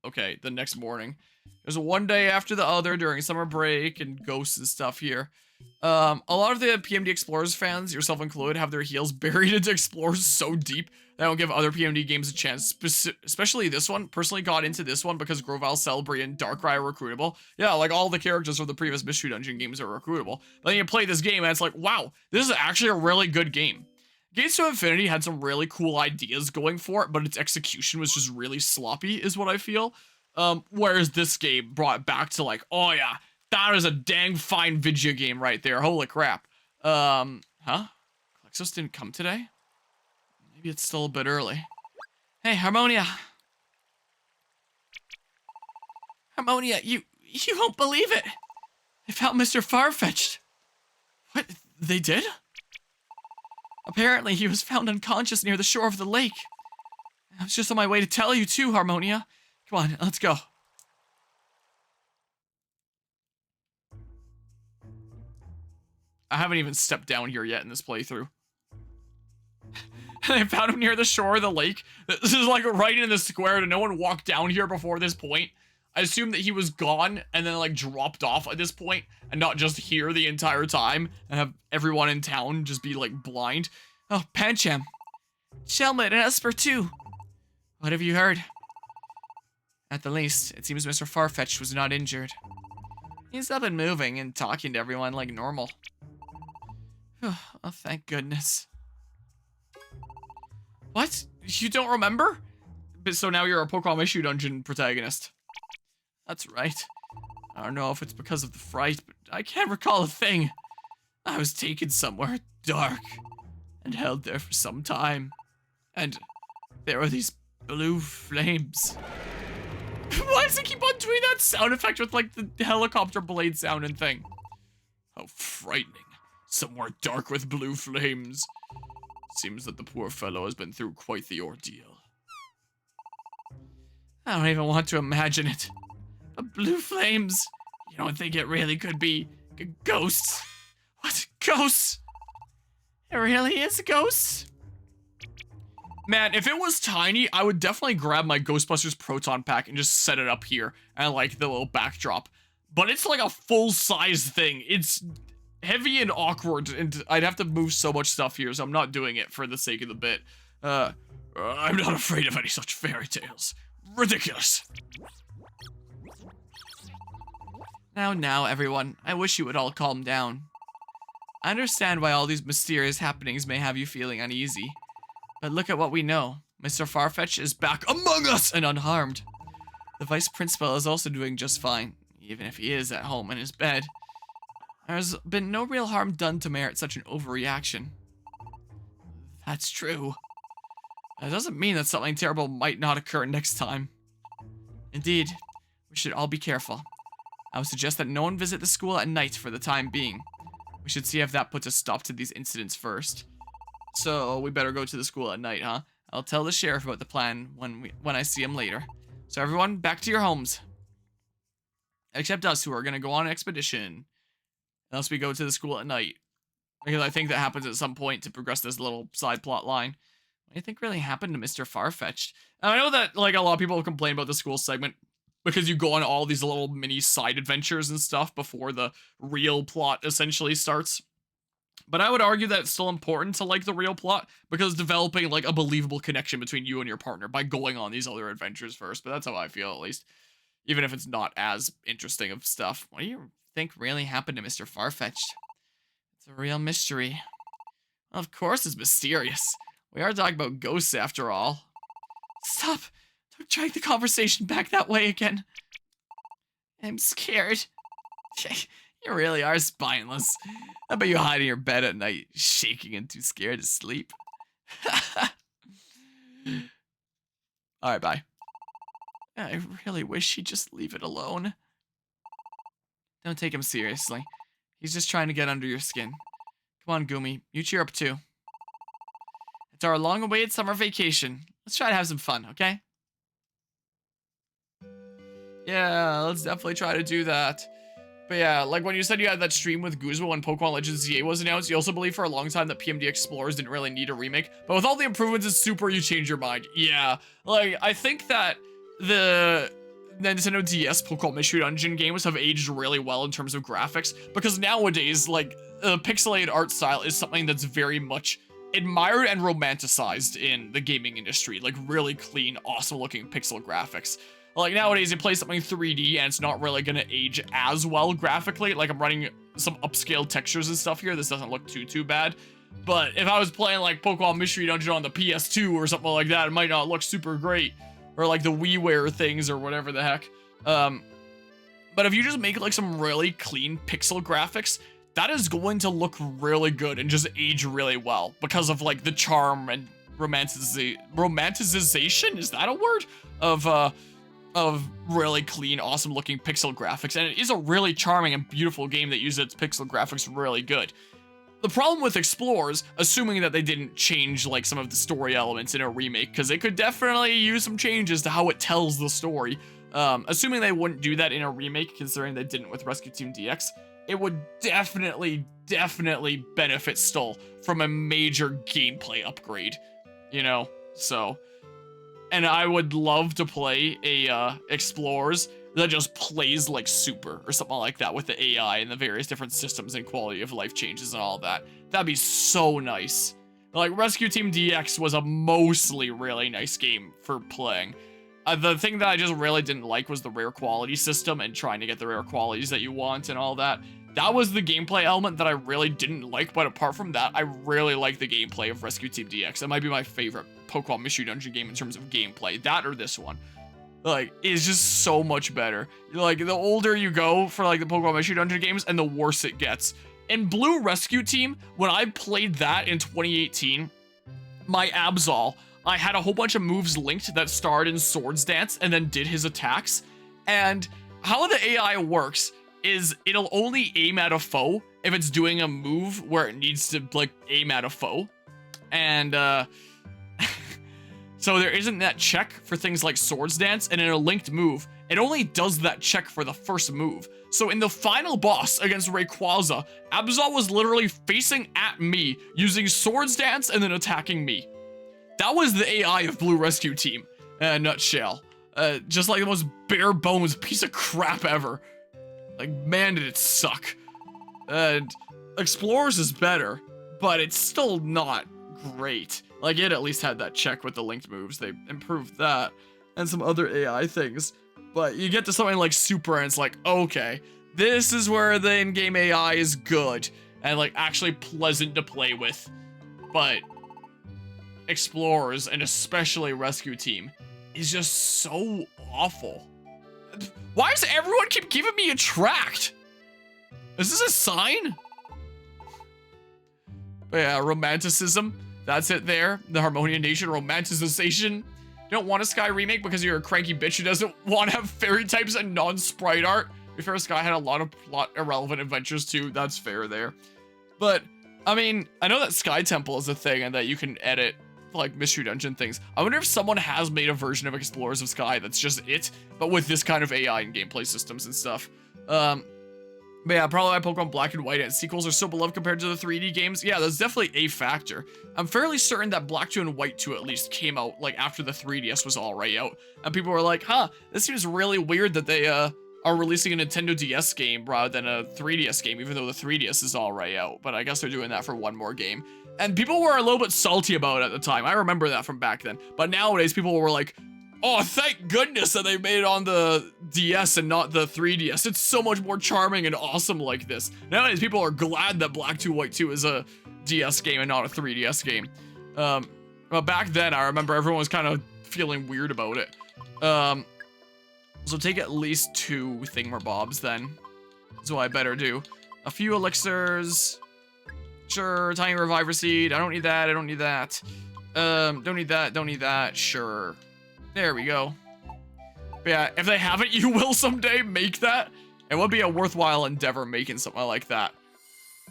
okay, the next morning. There's one day after the other during summer break and ghosts and stuff here. A lot of the PMD Explorers fans, yourself included, have their heels buried into Explorers so deep they don't give other PMD games a chance, especially this one. Personally got into this one because Grovyle, Celebrity, and Darkrai are recruitable. Yeah, like all the characters from the previous Mystery Dungeon games are recruitable. But then you play this game and it's like, wow, this is actually a really good game. Gates to Infinity had some really cool ideas going for it, but its execution was just really sloppy, is what I feel. Whereas this game brought it back to like, oh yeah, that is a dang fine video game right there. Holy crap. Huh? Klexos didn't come today? Maybe it's still a bit early. Hey, Harmonia. Harmonia, you won't believe it. They found Mr. Farfetch'd. What? They did? Apparently, he was found unconscious near the shore of the lake. I was just on my way to tell you too, Harmonia. Come on, let's go. I haven't even stepped down here yet in this playthrough. I found him near the shore of the lake. This is like right in the square. Did no one walk down here before this point? I assumed that he was gone and then like dropped off at this point and not just here the entire time and have everyone in town just be like blind. Oh, Pancham. Shelmet and Esper too. What have you heard? At the least, it seems Mr. Farfetch'd was not injured. He's up and moving and talking to everyone like normal. Oh, thank goodness. What? You don't remember? But so now you're a Pokemon Issue Dungeon protagonist. That's right. I don't know if it's because of the fright, but I can't recall a thing. I was taken somewhere dark and held there for some time. And there were these blue flames. Why does it keep on doing that sound effect with like the helicopter blade sound and thing? How frightening. Somewhere dark with blue flames. Seems that the poor fellow has been through quite the ordeal. I don't even want to imagine it. But blue flames? You don't think it really could be ghosts? What? Ghosts? It really is ghosts? Man, if it was tiny, I would definitely grab my Ghostbusters Proton Pack and just set it up here and like the little backdrop. But it's like a full-size thing. It's heavy and awkward, and I'd have to move so much stuff here, so I'm not doing it for the sake of the bit. I'm not afraid of any such fairy tales. Ridiculous. Now, everyone, I wish you would all calm down. I understand why all these mysterious happenings may have you feeling uneasy. But look at what we know. Mr. Farfetch'd is back among us and unharmed. The Vice Principal is also doing just fine, even if he is at home in his bed. There's been no real harm done to merit such an overreaction. That's true. That doesn't mean that something terrible might not occur next time. Indeed, we should all be careful. I would suggest that no one visit the school at night for the time being. We should see if that puts a stop to these incidents first. So, we better go to the school at night, huh? I'll tell the sheriff about the plan when I see him later. So everyone, back to your homes. Except us, who are gonna go on an expedition. Unless we go to the school at night. Because I think that happens at some point to progress this little side plot line. What do you think really happened to Mr. Farfetch'd? And I know that, like, a lot of people complain about the school segment because you go on all these little mini side adventures and stuff before the real plot essentially starts. But I would argue that it's still important to like the real plot because developing like a believable connection between you and your partner by going on these other adventures first. But that's how I feel, at least. Even if it's not as interesting of stuff. What do you think really happened to Mr. Farfetch'd? It's a real mystery. Well, of course it's mysterious. We are talking about ghosts after all. Stop! Don't drag the conversation back that way again. I'm scared. You really are spineless. I bet you hide in your bed at night, shaking and too scared to sleep. Alright, bye. I really wish he'd just leave it alone. Don't take him seriously. He's just trying to get under your skin. Come on, Gumi. You cheer up too. It's our long-awaited summer vacation. Let's try to have some fun, okay? Yeah, let's definitely try to do that. But yeah, like when you said you had that stream with Guzma when Pokemon Legends ZA was announced, you also believed for a long time that PMD Explorers didn't really need a remake. But with all the improvements in Super, you changed your mind. Yeah, like, I think that the Nintendo DS Pokémon Mystery Dungeon games have aged really well in terms of graphics, because nowadays, like, pixelated art style is something that's very much admired and romanticized in the gaming industry. Like, really clean, awesome looking pixel graphics. Like, nowadays you play something 3D and it's not really gonna age as well graphically. Like, I'm running some upscale textures and stuff here. This doesn't look too bad. But if I was playing like Pokemon Mystery Dungeon on the PS2 or something like that, it might not look super great. Or like the WiiWare things or whatever the heck. But if you just make like some really clean pixel graphics, that is going to look really good and just age really well because of like the charm and romanticization, is that a word? Of really clean, awesome looking pixel graphics. And it is a really charming and beautiful game that uses its pixel graphics really good. The problem with Explorers, assuming that they didn't change like some of the story elements in a remake, because they could definitely use some changes to how it tells the story. Assuming they wouldn't do that in a remake, considering they didn't with Rescue Team DX, it would definitely benefit still from a major gameplay upgrade, you know? So, and I would love to play a Explorers that just plays like super or something like that with the AI and the various different systems and quality of life changes and all that. That'd be so nice. Like, Rescue Team DX was a mostly really nice game for playing. The thing that I just really didn't like was the rare quality system and trying to get the rare qualities that you want and all that. That was the gameplay element that I really didn't like, but apart from that, I really like the gameplay of Rescue Team DX. It might be my favorite Pokemon Mystery Dungeon game in terms of gameplay. That or this one. Like, it's just so much better. Like, the older you go for, like, the Pokemon Mystery Dungeon games, and the worse it gets. In Blue Rescue Team, when I played that in 2018, my Absol, I had a whole bunch of moves linked that starred in Swords Dance and then did his attacks. And how the AI works is it'll only aim at a foe if it's doing a move where it needs to, like, aim at a foe. And, so there isn't that check for things like Swords Dance, and in a linked move, it only does that check for the first move. So in the final boss against Rayquaza, Absol was literally facing at me, using Swords Dance and then attacking me. That was the AI of Blue Rescue Team, in a nutshell. Just like the most bare bones piece of crap ever. Like, man, did it suck. And Explorers is better, but it's still not great. Like, it at least had that check with the linked moves. They improved that and some other AI things. But you get to something like Super and it's like, okay, this is where the in-game AI is good and like actually pleasant to play with. But Explorers, and especially Rescue Team, is just so awful. Why does everyone keep giving me a tract? Is this a sign? But yeah, romanticism. That's it there. The Harmonia Nation romanticization. You don't want a Sky remake because you're a cranky bitch who doesn't want to have fairy types and non-sprite art. To be fair, Sky had a lot of plot irrelevant adventures too. That's fair there. But, I mean, I know that Sky Temple is a thing and that you can edit, like, Mystery Dungeon things. I wonder if someone has made a version of Explorers of Sky that's just it, but with this kind of AI and gameplay systems and stuff. But yeah, probably why Pokemon Black and White and sequels are so beloved compared to the 3D games. Yeah, that's definitely a factor. I'm fairly certain that Black 2 and White 2 at least came out, like, after the 3DS was already out. And people were like, huh, this seems really weird that they, are releasing a Nintendo DS game rather than a 3DS game, even though the 3DS is already out. But I guess they're doing that for one more game. And people were a little bit salty about it at the time. I remember that from back then. But nowadays, people were like, oh, thank goodness that they made it on the DS and not the 3DS. It's so much more charming and awesome like this. Nowadays, people are glad that Black 2 White 2 is a DS game and not a 3DS game. But back then, I remember everyone was kind of feeling weird about it. So take at least 2 thingamabobs then. That's what I better do. A few elixirs. Sure, tiny reviver seed. I don't need that, I don't need that. Don't need that, don't need that. Sure. There we go. But yeah, if they haven't, you will someday make that. It would be a worthwhile endeavor making something like that.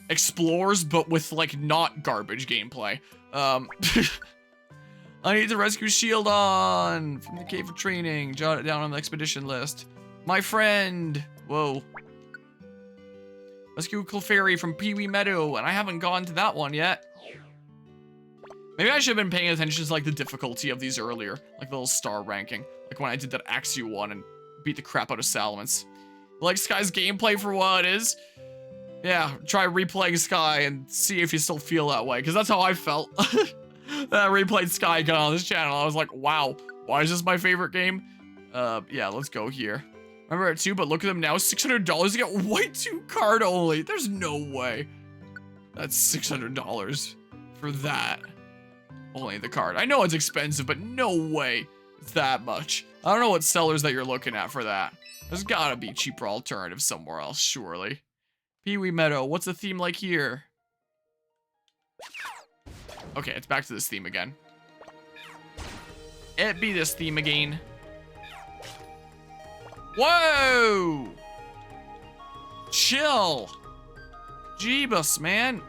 Explores, but with, like, not garbage gameplay. I need the rescue shield on from the cave for training. Jot it down on the expedition list. My friend. Whoa. Rescue Clefairy from Pee Wee Meadow, and I haven't gone to that one yet. Maybe I should have been paying attention to, like, the difficulty of these earlier, like the little star ranking, like when I did that Axew one and beat the crap out of Salamence. Like Sky's gameplay for what it is? Yeah, try replaying Sky and see if you still feel that way, because that's how I felt. That I replayed Sky again on this channel. I was like, wow, why is this my favorite game? Yeah, let's go here. Remember it too, but look at them now, $600 to get white 2 card only. There's no way. That's $600 for that. Only the card. I know it's expensive, but no way it's that much. I don't know what sellers that you're looking at for that. There's gotta be cheaper alternatives somewhere else, surely. Pee-wee Meadow, what's the theme like here? Okay, it's back to this theme again. It be this theme again. Whoa! Chill. Jeebus, man.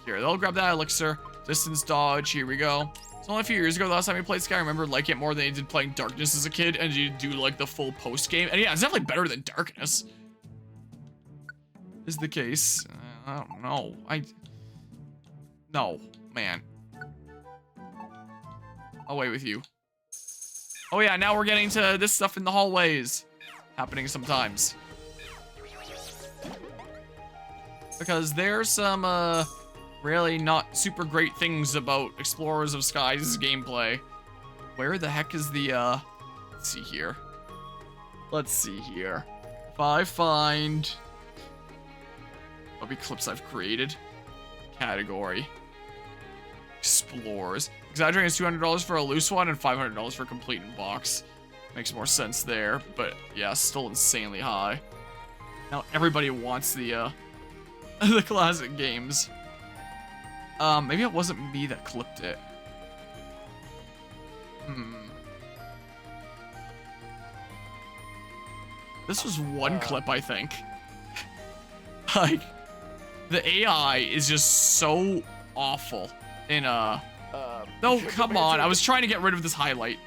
Here, they'll grab that elixir. Distance dodge, here we go. It's only a few years ago, the last time you played Sky, I remember like it more than you did playing Darkness as a kid, and you do like the full post game. And yeah, it's definitely better than Darkness. Is the case. I don't know. No, man. Away with you. Oh yeah, now we're getting to this stuff in the hallways. Happening sometimes. Because there's some, really not super great things about Explorers of Sky's gameplay. Where the heck is the, let's see here. Let's see here. If I find... What clips I've created. Category. Explorers. Exaggerating is $200 for a loose one and $500 for complete in box. Makes more sense there, but yeah, still insanely high. Now everybody wants the the classic games. Maybe it wasn't me that clipped it. This was one clip, I think. Like, the AI is just so awful in no, come on. I was trying to get rid of this highlight.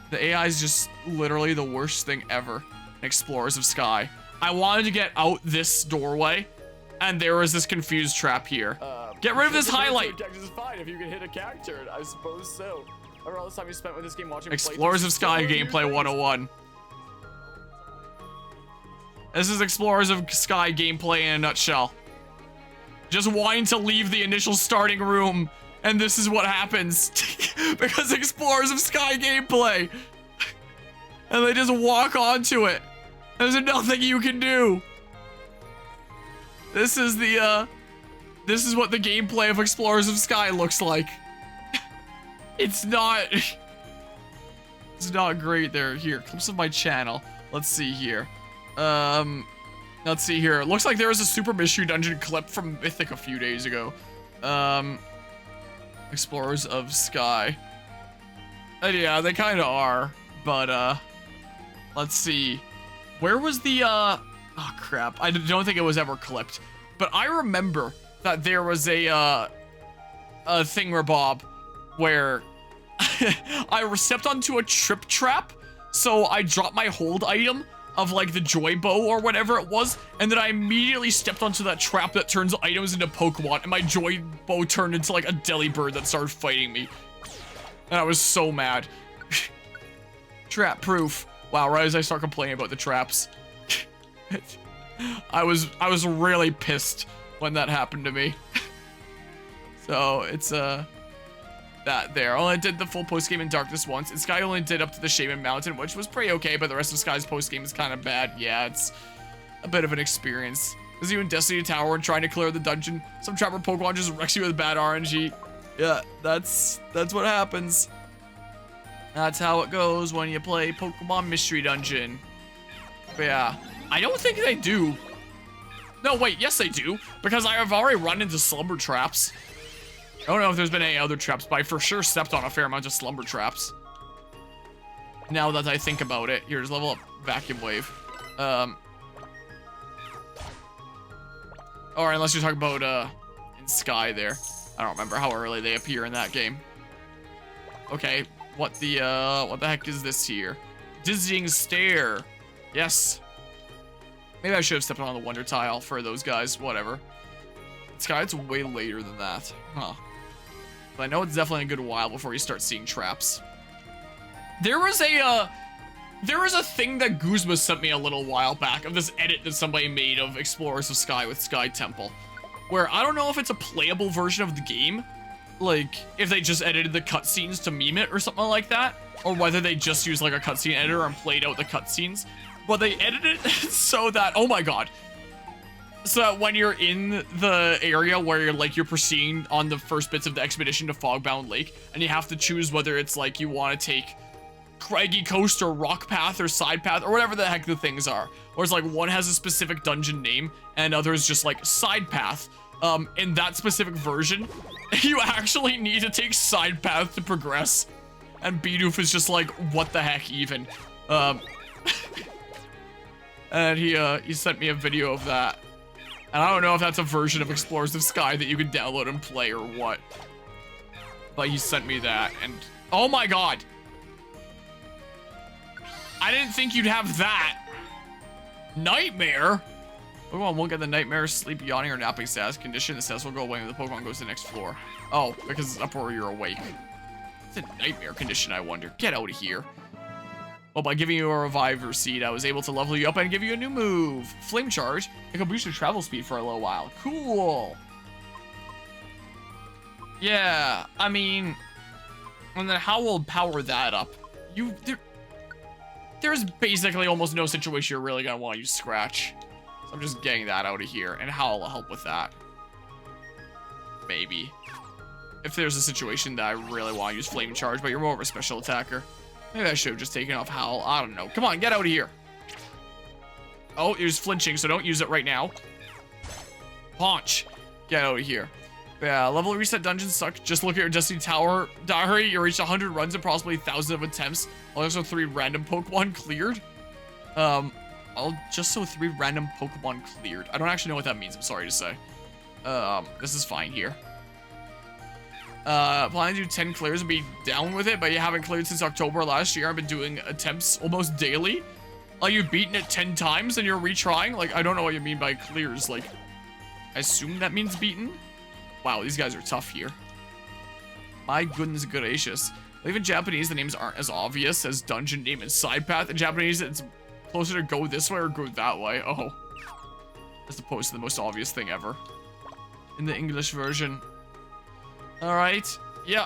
The AI is just literally the worst thing ever in Explorers of Sky. I wanted to get out this doorway, and there was this confused trap here. Get rid of this highlight. Is fine if you can hit a character, I suppose so. Remember all the time you spent with this game watching Explorers of Sky gameplay 101. This is Explorers of Sky gameplay in a nutshell. Just wanting to leave the initial starting room, and this is what happens. Because Explorers of Sky gameplay. And they just walk onto it. There's nothing you can do. This is the, this is what the gameplay of Explorers of Sky looks like. It's not great there. Here, clips of my channel. Let's see here. Let's see here. It looks like there was a Super Mystery Dungeon clip from Mythic a few days ago. Explorers of Sky. And yeah, they kind of are. But, let's see. Where was the, oh crap. I don't think it was ever clipped. But I remember that there was a thingamabob where I stepped onto a trip trap. So I dropped my hold item of like the joy bow or whatever it was, and then I immediately stepped onto that trap that turns items into Pokemon, and my joy bow turned into like a delibird that started fighting me. And I was so mad. Trap proof. Wow, right as I start complaining about the traps. I was really pissed when that happened to me. So it's that there. Only did the full post game in Darkness once, and Sky only did up to the Shaman Mountain, which was pretty okay, but the rest of Sky's post game is kind of bad. Yeah, it's a bit of an experience. As you in Destiny Tower and trying to clear the dungeon, some trapper Pokemon just wrecks you with bad RNG. Yeah, that's what happens. That's how it goes when you play Pokemon Mystery Dungeon. But yeah, I don't think they do. No, wait, yes they do, because I have already run into slumber traps. I don't know if there's been any other traps, but I for sure stepped on a fair amount of slumber traps. Now that I think about it. Here's level up Vacuum Wave. Or unless you're talking about, in Sky there. I don't remember how early they appear in that game. Okay, what the heck is this here? Dizzying Stare. Yes. Maybe I should have stepped on the Wonder Tile for those guys, whatever. Sky, it's way later than that. Huh. But I know it's definitely a good while before you start seeing traps. There was a There is a thing that Guzma sent me a little while back of this edit that somebody made of Explorers of Sky with Sky Temple, where I don't know if it's a playable version of the game, like if they just edited the cutscenes to meme it or something like that, or whether they just used like a cutscene editor and played out the cutscenes, but they edited it so that, oh my god, so that when you're in the area where you're proceeding on the first bits of the expedition to Fogbound Lake, and you have to choose whether it's like you want to take Craggy Coast or Rock Path or Side Path or whatever the heck the things are. Or it's like one has a specific dungeon name and other is just like Side Path. In that specific version, you actually need to take Side Path to progress. And Bidoof is just like, what the heck even? And he sent me a video of that. And I don't know if that's a version of Explorers of Sky that you can download and play or what. But he sent me that and oh my god. I didn't think you'd have that. Nightmare? Pokemon won't get the nightmare, sleep, yawning, or napping status condition. The status will go away when the Pokemon goes to the next floor. Oh, because it's up where you're awake. It's a nightmare condition, I wonder. Get out of here. Well, by giving you a Reviver Seed, I was able to level you up and give you a new move. Flame Charge. It can boost your travel speed for a little while. Cool. Yeah, I mean... And then how will power that up? There's basically almost no situation you're really gonna want to use Scratch. So I'm just getting that out of here. And how will help with that? Maybe. If there's a situation that I really want to use Flame Charge, but you're more of a special attacker. Maybe I should have just taken off Howl. I don't know. Come on, get out of here. Oh, you're just flinching, so don't use it right now. Paunch. Get out of here. Yeah, level reset dungeons suck. Just look at your Destiny Tower diary. You reached 100 runs and possibly thousands of attempts. Also 3 random Pokemon cleared. Just so 3 random Pokemon cleared. I don't actually know what that means, I'm sorry to say. This is fine here. Planning to do 10 clears and be down with it, but you haven't cleared since October last year. I've been doing attempts almost daily. Like, you've beaten it 10 times and you're retrying? Like, I don't know what you mean by clears. Like, I assume that means beaten? Wow, these guys are tough here. My goodness gracious. Even in Japanese, the names aren't as obvious as dungeon name and side path. In Japanese, it's closer to go this way or go that way. Oh. As opposed to the most obvious thing ever. In the English version. Alright. Yeah.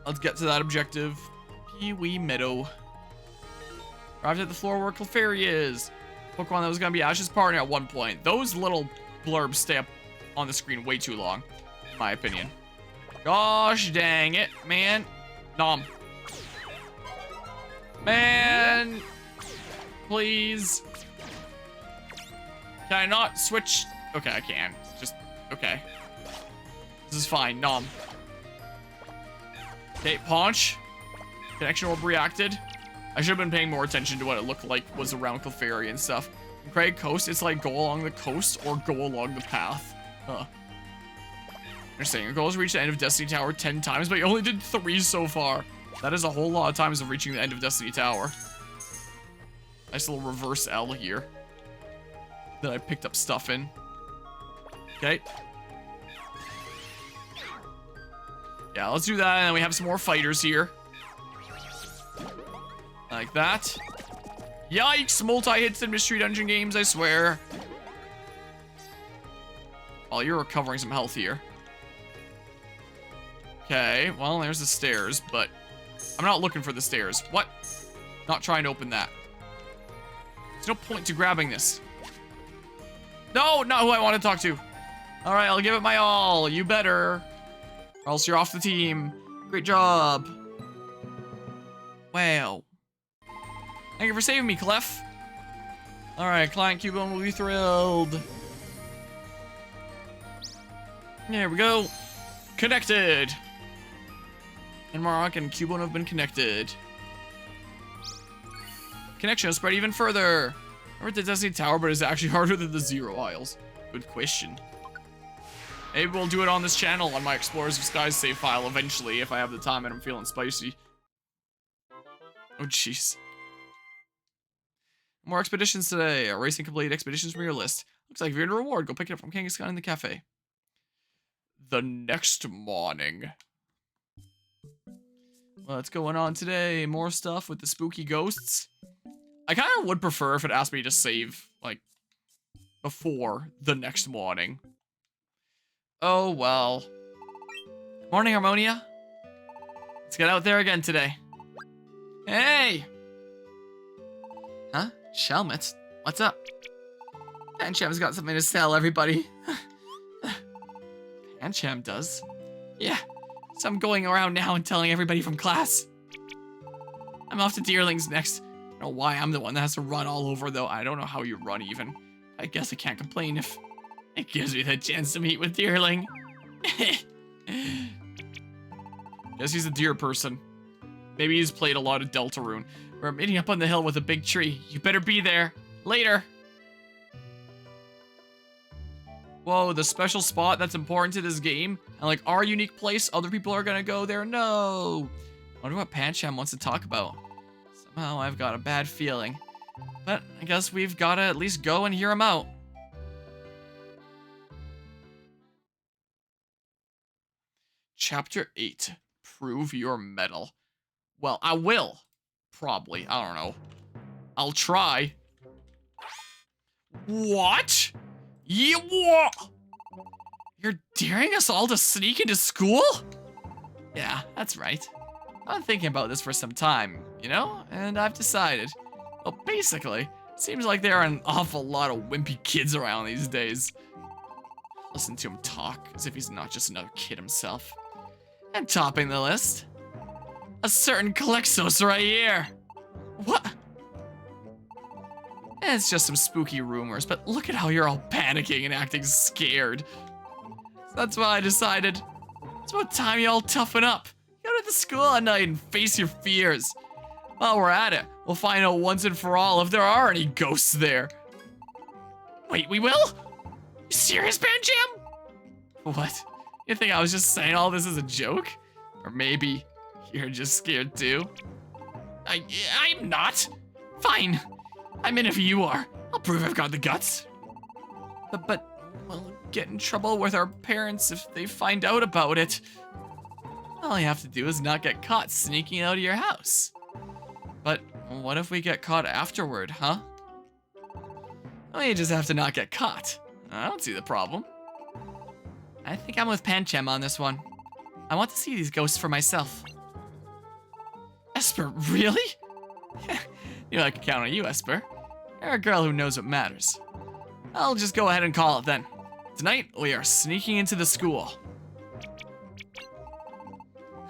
Let's get to that objective. Pee-wee Meadow. Arrived at the floor where Clefairy is. Pokemon that was going to be Ash's partner at one point. Those little blurbs stay up on the screen way too long, in my opinion. Gosh dang it, man. Nom. Man. Please. Can I not switch? Okay, I can. Just, okay. This is fine. Nom. Okay, Paunch. Connection orb reacted. I should have been paying more attention to what it looked like was around Clefairy and stuff. In Craig Coast, it's like go along the coast or go along the path. Huh. Interesting. Your goal is to reach the end of Destiny Tower 10 times, but you only did 3 so far. That is a whole lot of times of reaching the end of Destiny Tower. Nice little reverse L here. That I picked up stuff in. Okay. Yeah, let's do that, and then we have some more fighters here. Like that. Yikes! Multi-hits in Mystery Dungeon games, I swear. Oh, you're recovering some health here. Okay, well, there's the stairs, but I'm not looking for the stairs. What? Not trying to open that. There's no point to grabbing this. No, not who I want to talk to. All right, I'll give it my all. You better. Or else you're off the team. Great job. Wow. Thank you for saving me, Clef. All right, Client Cubone will be thrilled. There we go. Connected. And Marok and Cubone have been connected. Connection will spread even further. We're at the Destiny Tower, but it's actually harder than the Zero Isles. Good question. Maybe we'll do it on this channel on my Explorers of Skies save file eventually if I have the time and I'm feeling spicy. Oh, jeez. More expeditions today. Erasing complete expeditions from your list. Looks like if you're in a reward, go pick it up from Kangaskhan in the cafe. The next morning. What's going on today? More stuff with the spooky ghosts. I kind of would prefer if it asked me to save, like, before the next morning. Oh, well. Morning, Harmonia. Let's get out there again today. Hey! Huh? Shelmet? What's up? Pancham's got something to sell, everybody. Pancham does? Yeah. So I'm going around now and telling everybody from class. I'm off to Deerlings next. I don't know why I'm the one that has to run all over, though. I don't know how you run, even. I guess I can't complain if it gives me the chance to meet with Deerling. Guess he's a deer person. Maybe he's played a lot of Deltarune. We're meeting up on the hill with a big tree. You better be there. Later. Whoa, the special spot that's important to this game? And like our unique place, other people are gonna go there? No. I wonder what Pancham wants to talk about. Somehow I've got a bad feeling. But I guess we've gotta at least go and hear him out. Chapter 8. Prove your mettle. Well, I will. Probably. I don't know. I'll try. What? What? You're daring us all to sneak into school? Yeah, that's right. I've been thinking about this for some time, you know? And I've decided. Well, basically, seems like there are an awful lot of wimpy kids around these days. Listen to him talk as if he's not just another kid himself. And topping the list, a certain Kalexos right here. What? It's just some spooky rumors, but look at how you're all panicking and acting scared. So that's why I decided it's about time you all toughen up. Go to the school at night and face your fears. While we're at it, we'll find out once and for all if there are any ghosts there. Wait, we will? You serious, Pancham? What? You think I was just saying all this as a joke? Or maybe you're just scared too? I'm not. Fine. I'm in if you are. I'll prove I've got the guts. But we'll get in trouble with our parents if they find out about it. All you have to do is not get caught sneaking out of your house. But what if we get caught afterward, huh? Well, you just have to not get caught. I don't see the problem. I think I'm with Pancham on this one. I want to see these ghosts for myself. Esper, really? You know I can count on you, Esper. You're a girl who knows what matters. I'll just go ahead and call it then. Tonight, we are sneaking into the school.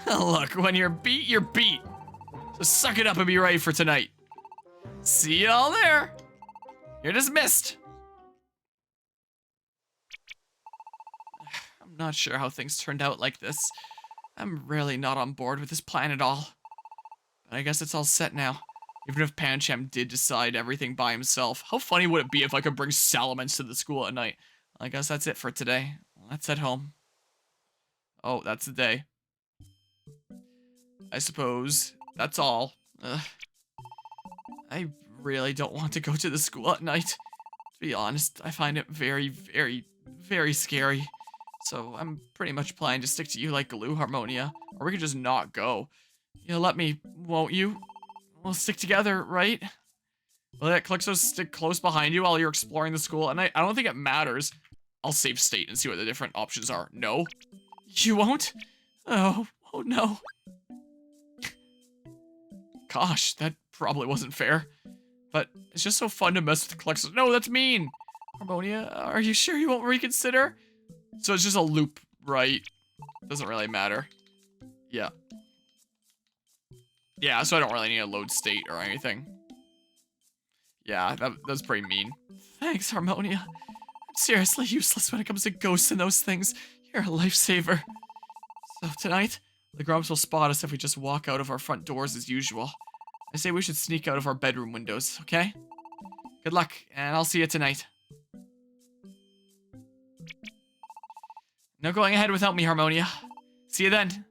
Look, when you're beat, you're beat. So suck it up and be ready for tonight. See you all there. You're dismissed. I'm not sure how things turned out like this. I'm really not on board with this plan at all. But I guess it's all set now. Even if Pancham did decide everything by himself, how funny would it be if I could bring Salamence to the school at night? I guess that's it for today. Let's head home. Oh, that's the day. I suppose that's all. I really don't want to go to the school at night. To be honest, I find it very, very, very scary. So I'm pretty much planning to stick to you like glue, Harmonia. Or we could just not go. You'll let me, won't you? We'll stick together, right? Will that Kalexos stick close behind you while you're exploring the school at night? I don't think it matters. I'll save state and see what the different options are. No? You won't? Oh no. Gosh, that probably wasn't fair. But it's just so fun to mess with Kalexos. No, that's mean! Harmonia, are you sure you won't reconsider? So it's just a loop, right? Doesn't really matter. Yeah. Yeah, so I don't really need a load state or anything. Yeah, that's pretty mean. Thanks, Harmonia. I'm seriously useless when it comes to ghosts and those things. You're a lifesaver. So tonight, the grubs will spot us if we just walk out of our front doors as usual. I say we should sneak out of our bedroom windows, okay? Good luck, and I'll see you tonight. No going ahead without me, Harmonia. See you then.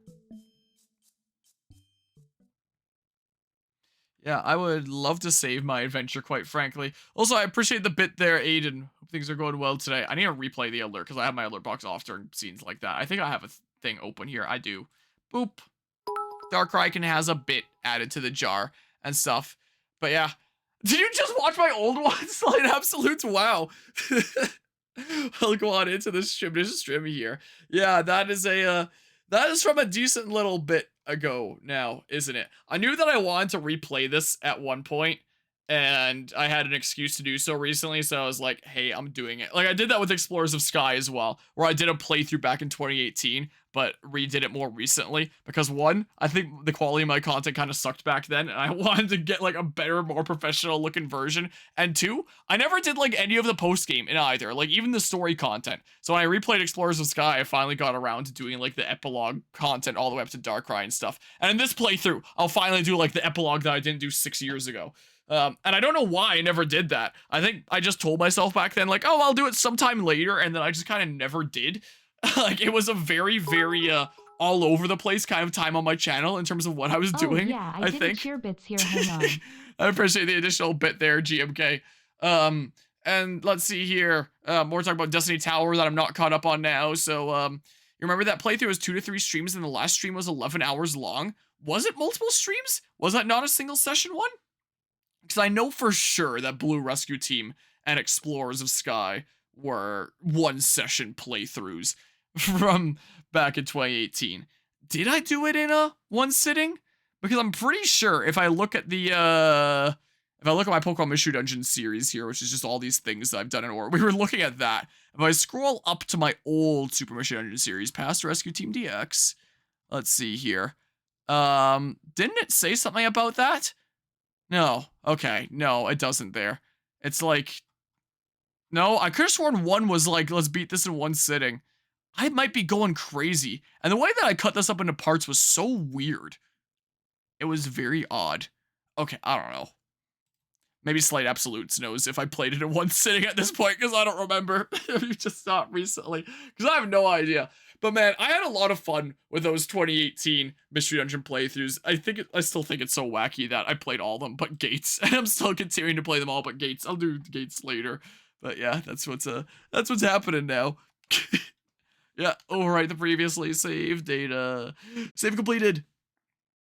Yeah, I would love to save my adventure, quite frankly. Also, I appreciate the bit there, Aiden. Hope things are going well today. I need to replay the alert, because I have my alert box off during scenes like that. I think I have a thing open here. I do. Boop. Darkrai can has a bit added to the jar and stuff. But yeah. Did you just watch my old ones? Like absolutes wow. I'll go on into this stream here. Yeah, that is from a decent little bit ago now, isn't it? I knew that I wanted to replay this at one point, and I had an excuse to do so recently, so I was like, hey, I'm doing it. Like, I did that with Explorers of Sky as well, where I did a playthrough back in 2018, but redid it more recently, because one, I think the quality of my content kind of sucked back then, and I wanted to get, like, a better, more professional-looking version, and two, I never did, like, any of the post-game in either, like, even the story content. So when I replayed Explorers of Sky, I finally got around to doing, like, the epilogue content all the way up to Darkrai and stuff, and in this playthrough, I'll finally do, like, the epilogue that I didn't do 6 years ago. And I don't know why I never did that. I think I just told myself back then, like, oh, I'll do it sometime later, and then I just kind of never did. Like, it was a very, very, all over the place kind of time on my channel in terms of what I was doing. Yeah, I did cheer bits here, hang on. I appreciate the additional bit there, GMK. And let's see here. More talk about Destiny Tower that I'm not caught up on now. So, you remember that playthrough was 2 to 3 streams and the last stream was 11 hours long? Was it multiple streams? Was that not a single session one? Because I know for sure that Blue Rescue Team and Explorers of Sky were one session playthroughs from back in 2018. Did I do it in a one sitting? Because I'm pretty sure if I look at the if I look at my Pokemon Mystery Dungeon series here, which is just all these things that I've done in order, we were looking at that. If I scroll up to my old Super Mystery Dungeon series, past Rescue Team DX, let's see here. Didn't it say something about that? No. Okay. No, it doesn't there. It's like, no, I could have sworn one was like, let's beat this in one sitting. I might be going crazy. And the way that I cut this up into parts was so weird. It was very odd. Okay, I don't know. Maybe Slight Absolutes knows if I played it in one sitting at this point, because I don't remember. You just stopped recently. Because I have no idea. But man, I had a lot of fun with those 2018 Mystery Dungeon playthroughs. I still think it's so wacky that I played all of them but Gates. And I'm still continuing to play them all but Gates. I'll do Gates later. But yeah, that's what's happening now. Yeah, overwrite the previously saved data. Save completed.